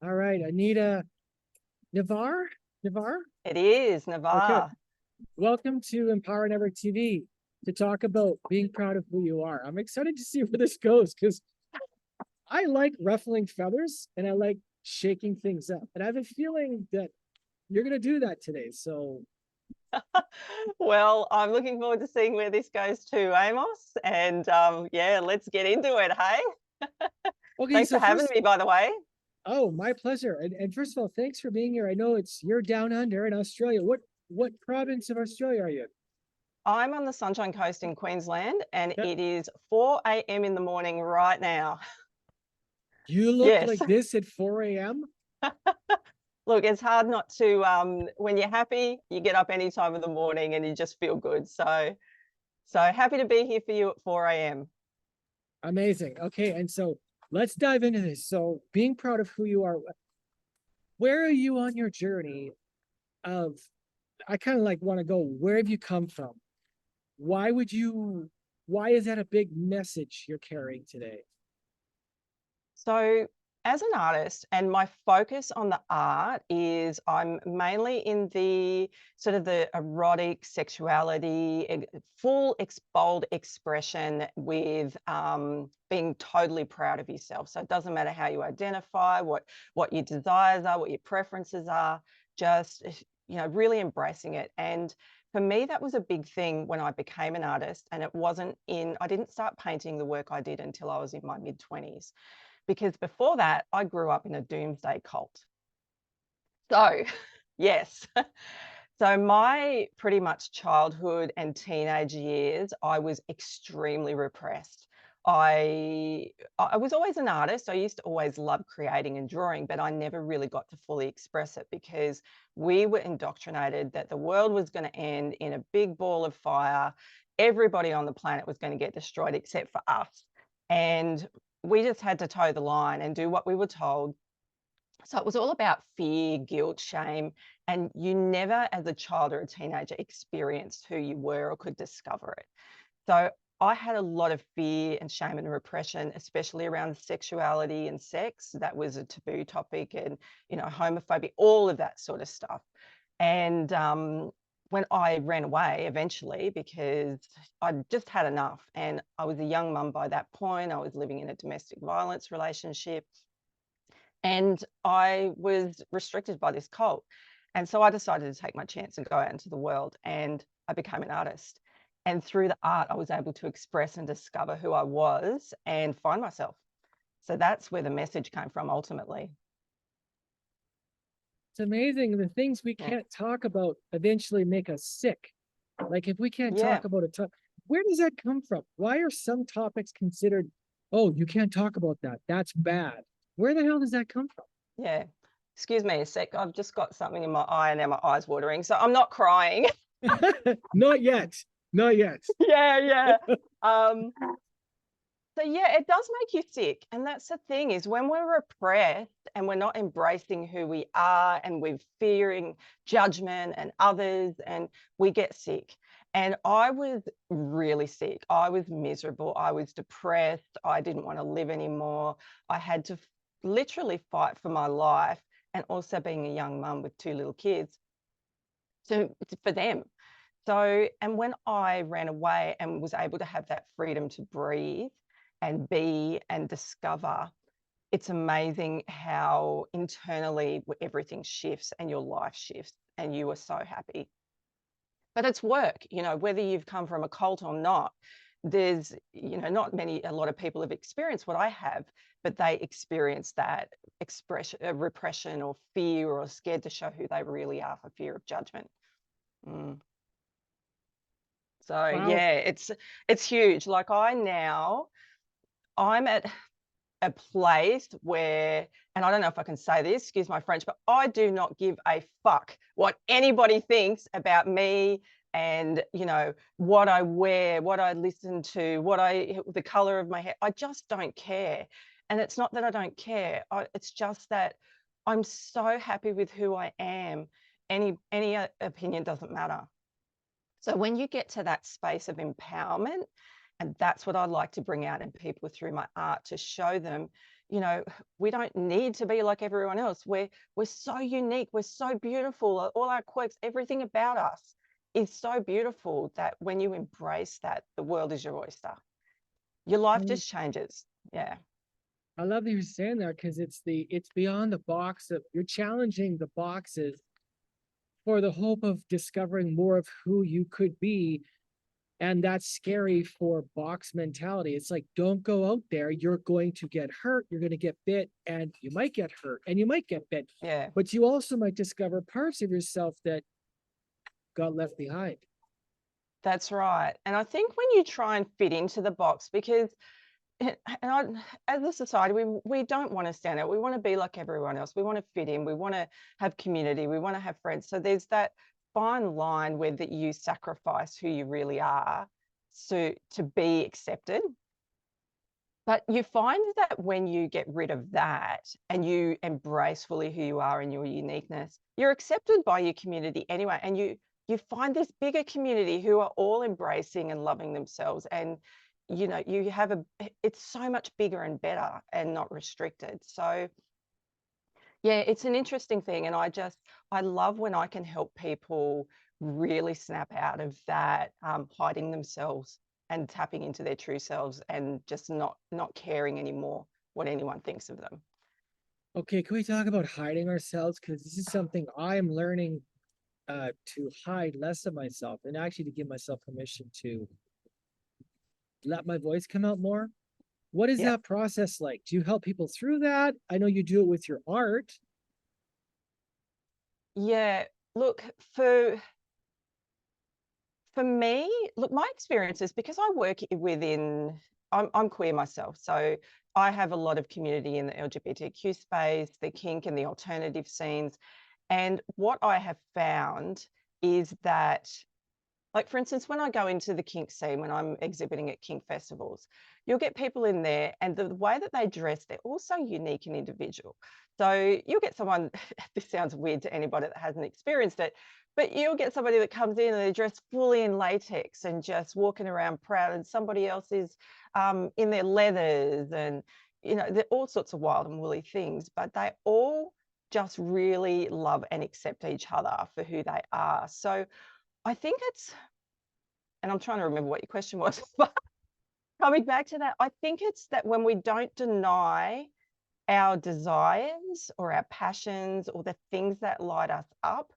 All right, Anita, Nevar? Nevar? It is Okay. Nevar. Welcome to Empower Network TV to talk about being proud of who you are. I'm excited to see where this goes because I like ruffling feathers and I like shaking things up. And I have a feeling that you're going to do that today. So, Well, I'm looking forward to seeing where this goes to, Amos. And yeah, let's get into it. Hey, okay, thanks for so having first, me, by the way. oh, my pleasure. And first of all, thanks for being here. I know you're down under in Australia. What province of Australia are you in? I'm on the Sunshine Coast in Queensland, and Yeah. it is 4 a.m. in the morning right now. You look Yes. like this at 4 a.m. Look, it's hard not to, when you're happy, you get up any time of the morning and you just feel good. So happy to be here for you at 4 a.m. Amazing. Okay, and so let's dive into this. So, being proud of who you are, where are you on your journey of I kind of like want to go, where have you come from? Why would you why is that a big message you're carrying today? So, as an artist, and my focus on the art is I'm mainly in the sort of the erotic sexuality, full bold expression with being totally proud of yourself. So it doesn't matter how you identify, what your desires are, what your preferences are, just really embracing it. And for me, that was a big thing when I became an artist, and I didn't start painting the work I did until I was in my mid-20s, because before that, I grew up in a doomsday cult. So, yes. So, my pretty much childhood and teenage years, I was extremely repressed. I I was always an artist. I used to always love creating and drawing, but I never really got to fully express it because we were indoctrinated that the world was going to end in a big ball of fire. Everybody on the planet was going to get destroyed except for us. And we just had to toe the line and do what we were told. So it was all about fear, guilt, shame, and you never, as a child or a teenager, experienced who you were or could discover it. So I had a lot of fear and shame and repression, especially around sexuality and sex. That was a taboo topic, and homophobia, all of that sort of stuff. And when I ran away eventually, because I just had enough, and I was a young mum by that point, I was living in a domestic violence relationship, and I was restricted by this cult. And so I decided to take my chance and go out into the world, and I became an artist. And through the art, I was able to express and discover who I was and find myself. So that's where the message came from ultimately. It's amazing the things we Yeah. can't talk about eventually make us sick. Like if we can't Yeah. talk about it, where does that come from? Why are some topics considered, oh, you can't talk about that? That's bad. Where the hell does that come from? Yeah. Excuse me a sec. I've just got something in my eye and now my eye's watering. So I'm not crying. Not yet. Not yet. Yeah, yeah. Um, So yeah, it does make you sick. And that's the thing, is when we're repressed and we're not embracing who we are, and we're fearing judgment and others, and we get sick. And I was really sick. I was miserable. I was depressed. I didn't want to live anymore. I had to literally fight for my life, and also being a young mum with two little kids. So it's for them. So, and when I ran away and was able to have that freedom to breathe and be and discover, it's amazing how internally everything shifts and your life shifts and you are so happy. But it's work, whether you've come from a cult or not. There's, not a lot of people have experienced what I have, but they experience that expression, repression or fear, or scared to show who they really are for fear of judgment. Mm. So Wow. yeah, it's huge. Like I'm at a place where, and I don't know if I can say this, excuse my French, but I do not give a fuck what anybody thinks about me, and what I wear, what I listen to, the color of my hair. I just don't care. And it's not that I don't care. It's just that I'm so happy with who I am. Any opinion doesn't matter. So when you get to that space of empowerment, and that's what I like to bring out in people through my art, to show them you know, we don't need to be like everyone else. We're so unique, we're so beautiful, all our quirks, everything about us is so beautiful that when you embrace that, the world is your oyster. Your life Um, just changes. Yeah. I love that you're saying that because it's beyond the box of you're challenging the boxes for the hope of discovering more of who you could be. And that's scary for box mentality. It's like, don't go out there. You're going to get hurt. You're going to get bit, and you might get hurt and you might get bit. Yeah. But you also might discover parts of yourself that got left behind. That's right. And I think when you try and fit into the box, because as a society, we don't want to stand out. We want to be like everyone else. We want to fit in. We want to have community. We want to have friends. So there's that fine line where that you sacrifice who you really are to be accepted. But you find that when you get rid of that and you embrace fully who you are and your uniqueness, you're accepted by your community anyway. And you find this bigger community who are all embracing and loving themselves. And you know, you have it's so much bigger and better and not restricted. So yeah, it's an interesting thing. And I love when I can help people really snap out of that hiding themselves and tapping into their true selves and just not caring anymore what anyone thinks of them. Okay, can we talk about hiding ourselves? Because this is something I am learning to hide less of myself and actually to give myself permission to let my voice come out more. What is Yeah. that process like? Do you help people through that? I know you do it with your art. Yeah. Look, for me, look, my experience is because I work within, I'm queer myself. So I have a lot of community in the LGBTQ space, the kink and the alternative scenes. And what I have found is that, like, for instance, when I go into the kink scene, when I'm exhibiting at kink festivals, you'll get people in there and the way that they dress, they're also unique and individual. So you'll get someone, this sounds weird to anybody that hasn't experienced it, but you'll get somebody that comes in and they're dressed fully in latex and just walking around proud, and somebody else is in their leathers, and you know, they're all sorts of wild and woolly things, but they all just really love and accept each other for who they are. So I think it's, and I'm trying to remember what your question was, but coming back to that, I think it's that when we don't deny our desires or our passions or the things that light us up,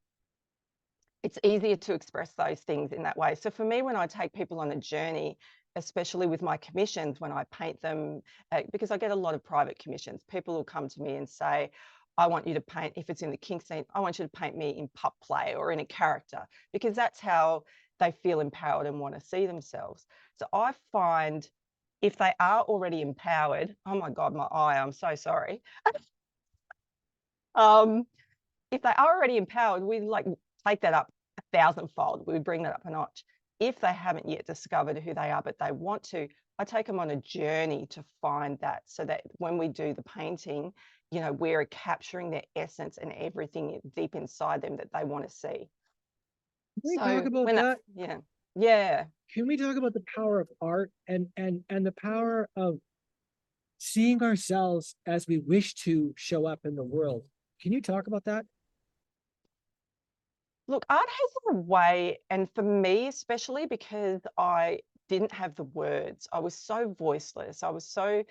it's easier to express those things in that way. So for me, when I take people on a journey, especially with my commissions, when I paint them, because I get a lot of private commissions, people will come to me and say, I want you to paint, if it's in the kink scene, I want you to paint me in pup play or in a character, because that's how they feel empowered and want to see themselves. So I find if they are already empowered, oh my God, my eye, I'm so sorry. um, if they are already empowered, we like take that up a thousandfold. We would bring that up a notch. If they haven't yet discovered who they are, but they want to, I take them on a journey to find that, so that when we do the painting, you know, we're capturing their essence and everything deep inside them that they want to see. Can we talk So about when that? yeah, yeah. Can we talk about the power of art and the power of seeing ourselves as we wish to show up in the world? Can you talk about that? Look, art has a way, and for me especially, because I didn't have the words, I was so voiceless. I was so,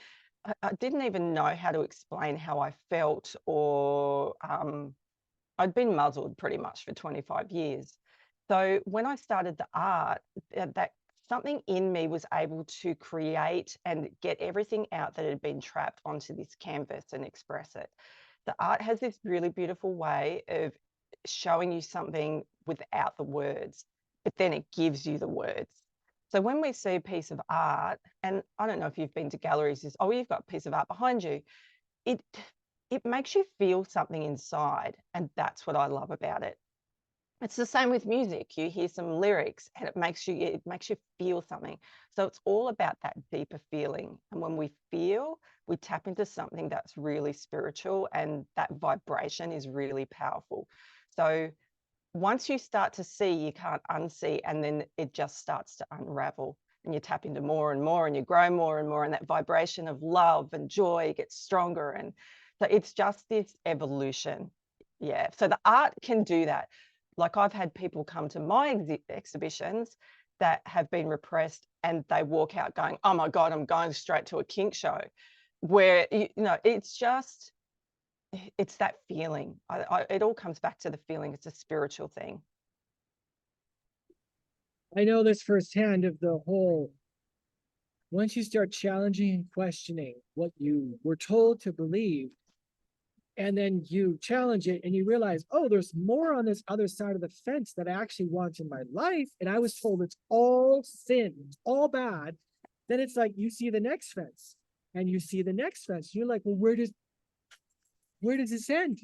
I didn't even know how to explain how I felt, or I'd been muzzled pretty much for 25 years. So when I started the art, that something in me was able to create and get everything out that had been trapped onto this canvas and express it. The art has this really beautiful way of showing you something without the words, but then it gives you the words. So when we see a piece of art, and I don't know if you've been to galleries, is, oh, you've got a piece of art behind you, it it makes you feel something inside, and that's what I love about it. It's the same with music. You hear some lyrics and it makes you feel something. So it's all about that deeper feeling. And when we feel, we tap into something that's really spiritual, and that vibration is really powerful. So once you start to see, you can't unsee, and then it just starts to unravel. and you tap into more and more, and you grow more and more, and that vibration of love and joy gets stronger. And so it's just this evolution. Yeah. So the art can do that. Like, I've had people come to my exhibitions that have been repressed, and they walk out going, "Oh my God, I'm going straight to a kink show," where, it's just, it's that feeling. It all comes back to the feeling. It's a spiritual thing. I know this firsthand of the whole, once you start challenging and questioning what you were told to believe, and then you challenge it and you realize, oh, there's more on this other side of the fence that I actually want in my life. And I was told it's all sin, it's all bad. Then it's like you see the next fence and you see the next fence. You're like, well, where does this end?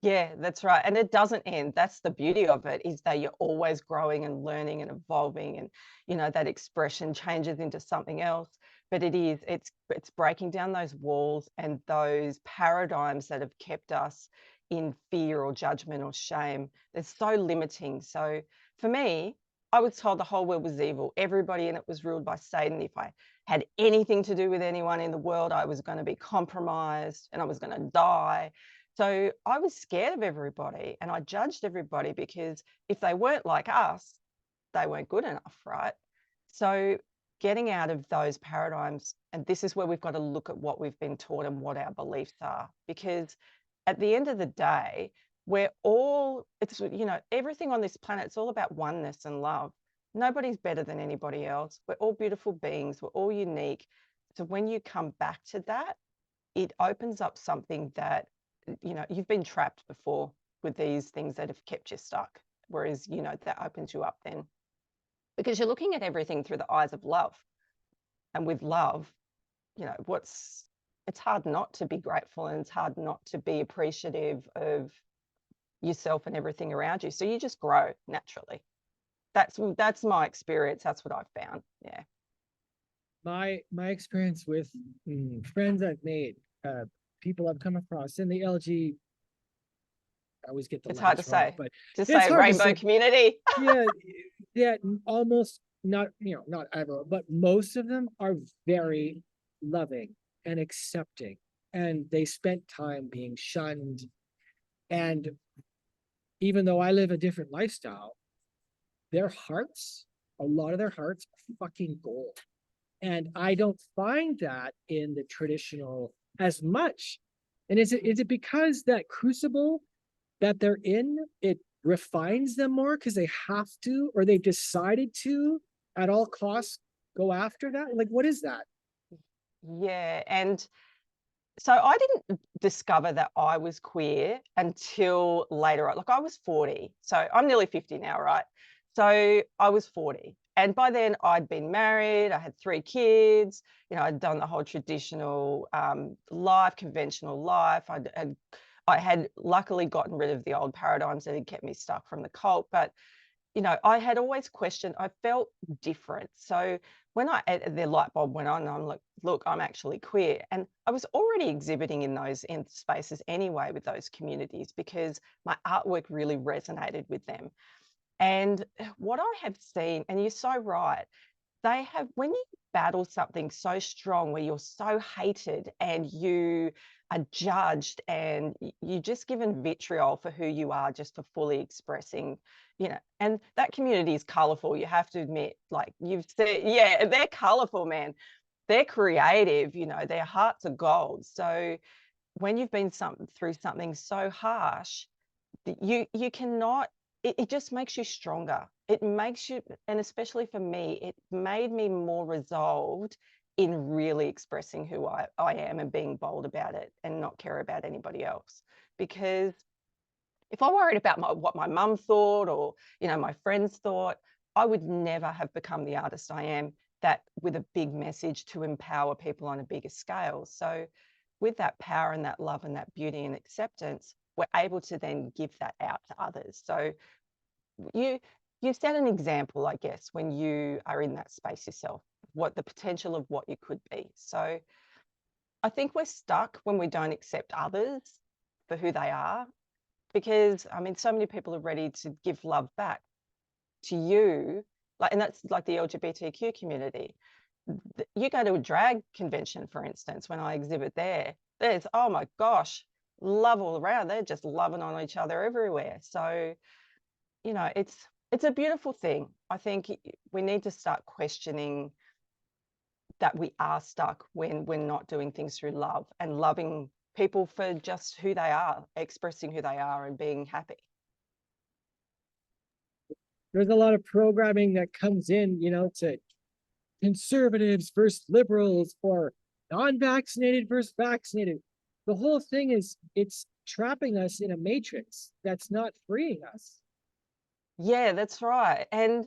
Yeah, that's right. And it doesn't end. That's the beauty of it, is that you're always growing and learning and evolving, and that expression changes into something else. But it's breaking down those walls and those paradigms that have kept us in fear or judgment or shame. They're so limiting. So for me, I was told the whole world was evil. Everybody in it was ruled by Satan. If I had anything to do with anyone in the world, I was going to be compromised and I was going to die. So I was scared of everybody, and I judged everybody, because if they weren't like us, they weren't good enough, right? So getting out of those paradigms, and this is where we've got to look at what we've been taught and what our beliefs are, because at the end of the day, everything on this planet, it's all about oneness and love. Nobody's better than anybody else. We're all beautiful beings. We're all unique. So when you come back to that, it opens up something that, you've been trapped before with these things that have kept you stuck. Whereas, that opens you up then, because you're looking at everything through the eyes of love. And with love, it's hard not to be grateful, and it's hard not to be appreciative of yourself and everything around you. So you just grow naturally. That's my experience. That's what I've found. Yeah. My experience with friends I've made, people I've come across in the LG, I always get the It's hard to letters wrong, say. but Just it's say hard to rainbow say. community. Yeah, yeah, almost not, not everyone, but most of them are very loving and accepting, and they spent time being shunned. And even though I live a different lifestyle, their hearts, a lot of their hearts are fucking gold. And I don't find that in the traditional as much. And is it because that crucible that they're in, it refines them more because they have to, or they've decided to at all costs go after that? Like, what is that? Yeah. And so I didn't discover that I was queer until later on. Like, I was 40. So I'm nearly 50 now, right? So I was 40. And by then I'd been married, I had 3 kids, I'd done the whole traditional life, conventional life. I had luckily gotten rid of the old paradigms that had kept me stuck from the cult. But I had always questioned, I felt different. So when the light bulb went on, I'm like, look, I'm actually queer. And I was already exhibiting in those spaces anyway, with those communities, because my artwork really resonated with them. And what I have seen, and you're so right, when you battle something so strong where you're so hated and you are judged, and you're just given vitriol for who you are, just for fully expressing, and that community is colorful. You have to admit, like you've said, yeah, they're colorful, man. They're creative, their hearts are gold. So when you've been through something so harsh, you cannot, it just makes you stronger. It makes you, and especially for me, it made me more resolved in really expressing who I am, and being bold about it, and not care about anybody else. Because if I worried about what my mum thought, or my friends thought, I would never have become the artist I am, that with a big message to empower people on a bigger scale. So with that power and that love and that beauty and acceptance, we're able to then give that out to others. So you set an example, I guess, when you are in that space yourself, what the potential of what you could be. So I think we're stuck when we don't accept others for who they are, because so many people are ready to give love back to you. Like, and that's like the LGBTQ community. You go to a drag convention, for instance, when I exhibit there, there's, oh my gosh, love all around. They're just loving on each other everywhere. So, you know, it's a beautiful thing. I think we need to start questioning that we are stuck when we're not doing things through love and loving people for just who they are, expressing who they are and being happy. There's a lot of programming that comes in, you know, to conservatives versus liberals or non-vaccinated versus vaccinated. The whole thing is it's trapping us in a matrix that's not freeing us. Yeah, that's right. And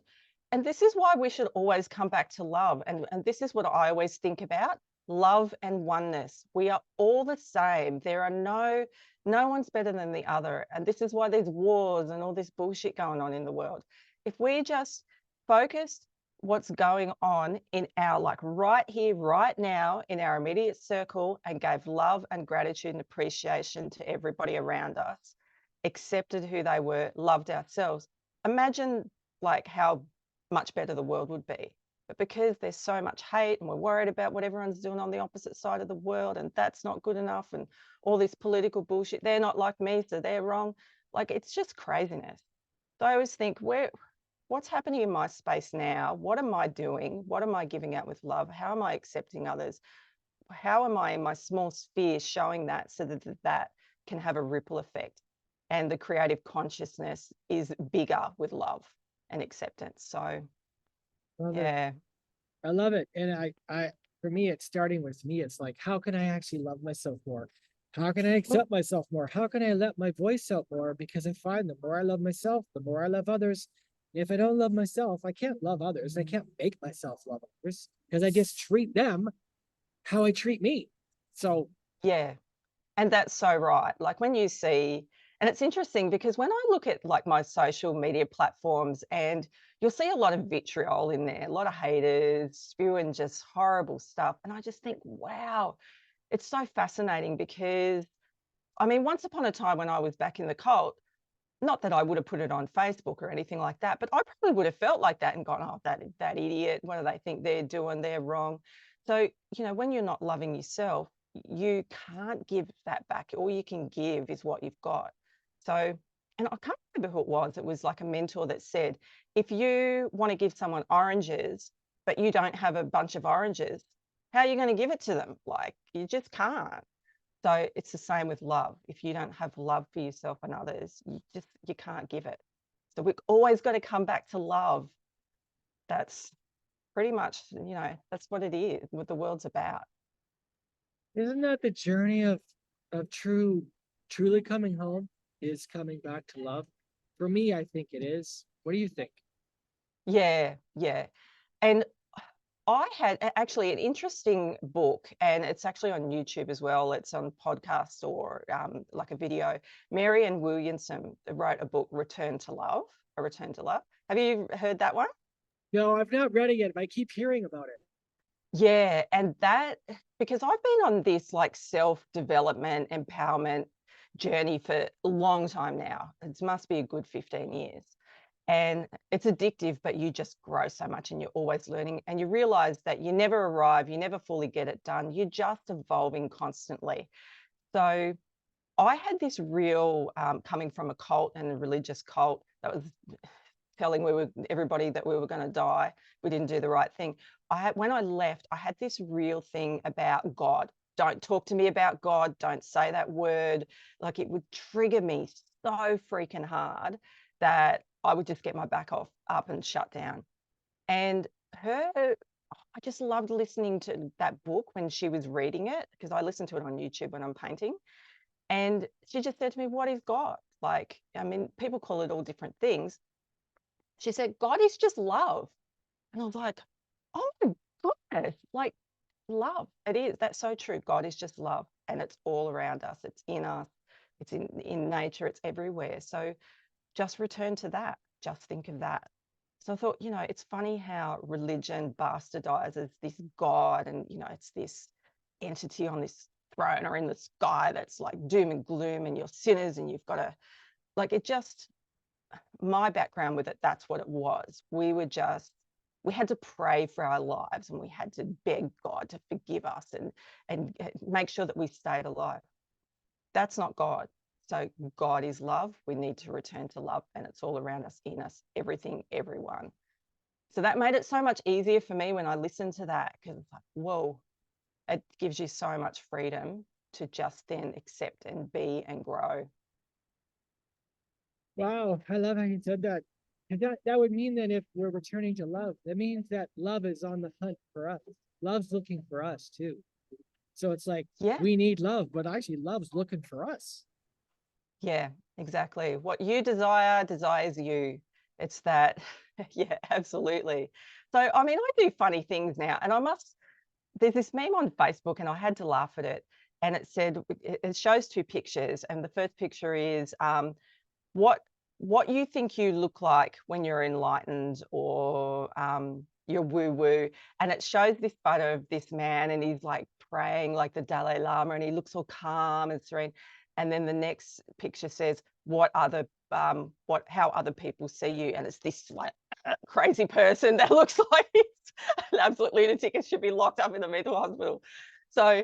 this is why we should always come back to love. And this is what I always think about, love and oneness. We are all the same. There are no one's better than the other. And this is why there's wars and all this bullshit going on in the world. If we just focused what's going on in our, like, right here, right now, in our immediate circle, and gave love and gratitude and appreciation to everybody around us, accepted who they were, loved ourselves, imagine like how much better the world would be. But because there's so much hate and we're worried about what everyone's doing on the opposite side of the world, and that's not good enough, and all this political bullshit, they're not like me, so they're wrong. Like, it's just craziness. So I always think, what's happening in my space now? What am I doing? What am I giving out with love? How am I accepting others? How am I in my small sphere showing that so that can have a ripple effect? And the creative consciousness is bigger with love and acceptance. So, Love it. yeah. I love it. And for me, it's starting with me. It's like, how can I actually love myself more? How can I accept myself more? How can I let my voice out more? Because I find the more I love myself, the more I love others. If I don't love myself, I can't love others. I can't make myself love others because I just treat them how I treat me. So, Yeah. And that's so right. Like, when you see, and it's interesting because when I look at like my social media platforms, and you'll see a lot of vitriol in there, a lot of haters spewing just horrible stuff. And I just think, wow, it's so fascinating because, I mean, once upon a time when I was back in the cult, not that I would have put it on Facebook or anything like that, but I probably would have felt like that and gone, oh, that idiot, what do they think they're doing? They're wrong. So, you know, when you're not loving yourself, you can't give that back. All you can give is what you've got. So, and I can't remember who it was. It was like a mentor that said, if you want to give someone oranges, but you don't have a bunch of oranges, how are you going to give it to them? Like, you just can't. So it's the same with love. If you don't have love for yourself and others, you can't give it. So we've always got to come back to love. That's pretty much, you know, that's what it is, what the world's about. isn't that the journey of truly coming home is coming back to love? For me, I think it is. What do you think? Yeah, yeah. And I had actually an interesting book, and it's actually on YouTube as well. It's on podcasts or like a video. Marianne Williamson wrote a book, Return to Love, A Return to Love. Have you heard that one? No, I've not read it yet, but I keep hearing about it. Yeah, and that, because I've been on this like self-development, empowerment journey for a long time now. It must be a good 15 years. And it's addictive, but you just grow so much and you're always learning. And you realize that you never arrive, you never fully get it done. You're just evolving constantly. So I had this real coming from a cult and a religious cult that was telling everybody that we were going to die. We didn't do the right thing. When I left, I had this real thing about God. Don't talk to me about God. Don't say that word. Like, it would trigger me so freaking hard that I would just get my back up and shut down. And I just loved listening to that book when she was reading it, because I listen to it on YouTube when I'm painting. And she just said to me, what is God? Like, I mean, people call it all different things. She said, God is just love. And I was like, oh my goodness, like, love. It is. That's so true. God is just love. And it's all around us. It's in us. It's in nature. It's everywhere. So just return to that. Just think of that. So I thought, you know, it's funny how religion bastardizes this God, and, you know, it's this entity on this throne or in the sky that's like doom and gloom, and you're sinners and you've got to, like, it just, my background with it, that's what it was. We were just we had to pray for our lives and we had to beg God to forgive us and make sure that we stayed alive. That's not God. So God is love. We need to return to love, and it's all around us, in us, everything, everyone. So that made it so much easier for me when I listened to that, because it's like, whoa, it gives you so much freedom to just then accept and be and grow. Wow, I love how you said that. And that would mean that if we're returning to love, that means that love is on the hunt for us. Love's looking for us too. So it's like Yeah, we need love, but actually love's looking for us. yeah, exactly. What you desire desires you. It's that, yeah, absolutely. So, I mean, I do funny things now, and there's this meme on Facebook, and I had to laugh at it. And it said, it shows two pictures, and the first picture is what what you think you look like when you're enlightened, or you're woo woo, and it shows this photo of this man, and he's like praying like the Dalai Lama, and he looks all calm and serene. And then the next picture says what how other people see you, and it's this like crazy person that looks like he's an absolute lunatic and should be locked up in a mental hospital. So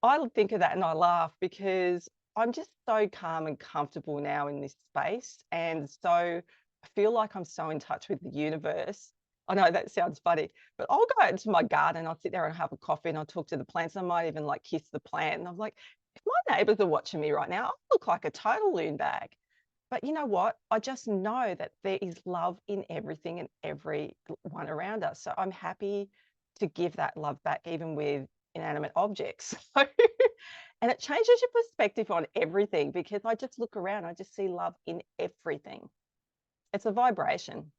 I think of that and I laugh, because I'm just so calm and comfortable now in this space. And so I feel like I'm so in touch with the universe. I know that sounds funny, but I'll go out into my garden, I'll sit there and have a coffee and I'll talk to the plants. I might even like kiss the plant. And I'm like, if my neighbors are watching me right now, I look like a total loon bag. But you know what? I just know that there is love in everything and everyone around us. So I'm happy to give that love back, even with inanimate objects. And it changes your perspective on everything, because I just look around, I just see love in everything. It's a vibration.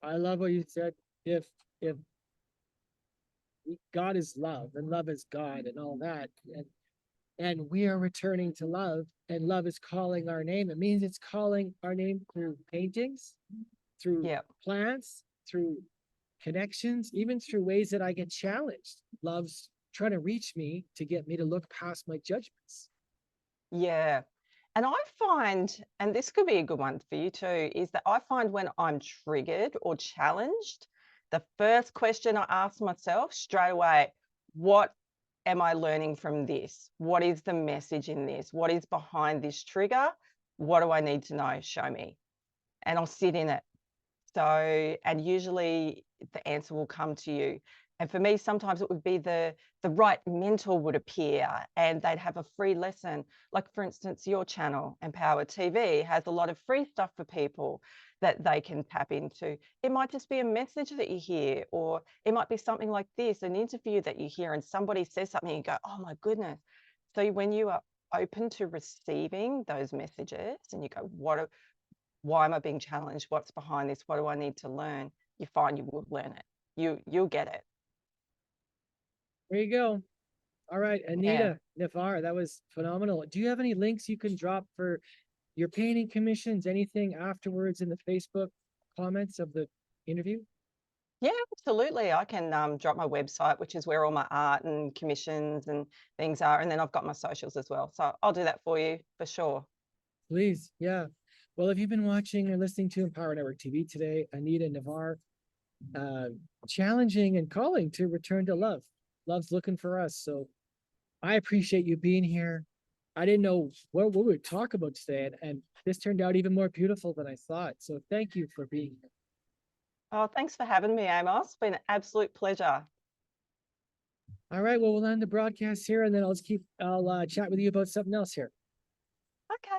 I love what you said. If God is love and love is God and all that, and we are returning to love, and love is calling our name, it means it's calling our name through paintings, through Yeah. plants, through connections, even through ways that I get challenged. Love's trying to reach me to get me to look past my judgments. Yeah. And I find, and this could be a good one for you too, is that I find when I'm triggered or challenged, the first question I ask myself straight away, what am I learning from this? What is the message in this? What is behind this trigger? What do I need to know? Show me. And I'll sit in it. So, and usually the answer will come to you. And for me, sometimes it would be the right mentor would appear and they'd have a free lesson. Like for instance, your channel, Empower TV, has a lot of free stuff for people that they can tap into. It might just be a message that you hear, or it might be something like this, an interview that you hear and somebody says something and you go, oh my goodness. So when you are open to receiving those messages and you go, why am I being challenged? What's behind this? What do I need to learn? You find you will learn it. You'll get it. There you go. All right, Yeah. Anita, Nevar, that was phenomenal. Do you have any links you can drop for your painting commissions, anything afterwards in the Facebook comments of the interview? Yeah, absolutely. I can drop my website, which is where all my art and commissions and things are. And then I've got my socials as well. So I'll do that for you for sure. Please, yeah. Well, if you've been watching or listening to Empower Network TV today, Anita Nevar, challenging and calling to return to love. Love's looking for us. So I appreciate you being here. I didn't know what we would talk about today, and this turned out even more beautiful than I thought. So thank you for being here. Oh, thanks for having me, Amos. It's been an absolute pleasure. All right, well, we'll end the broadcast here, and then I'll chat with you about something else here.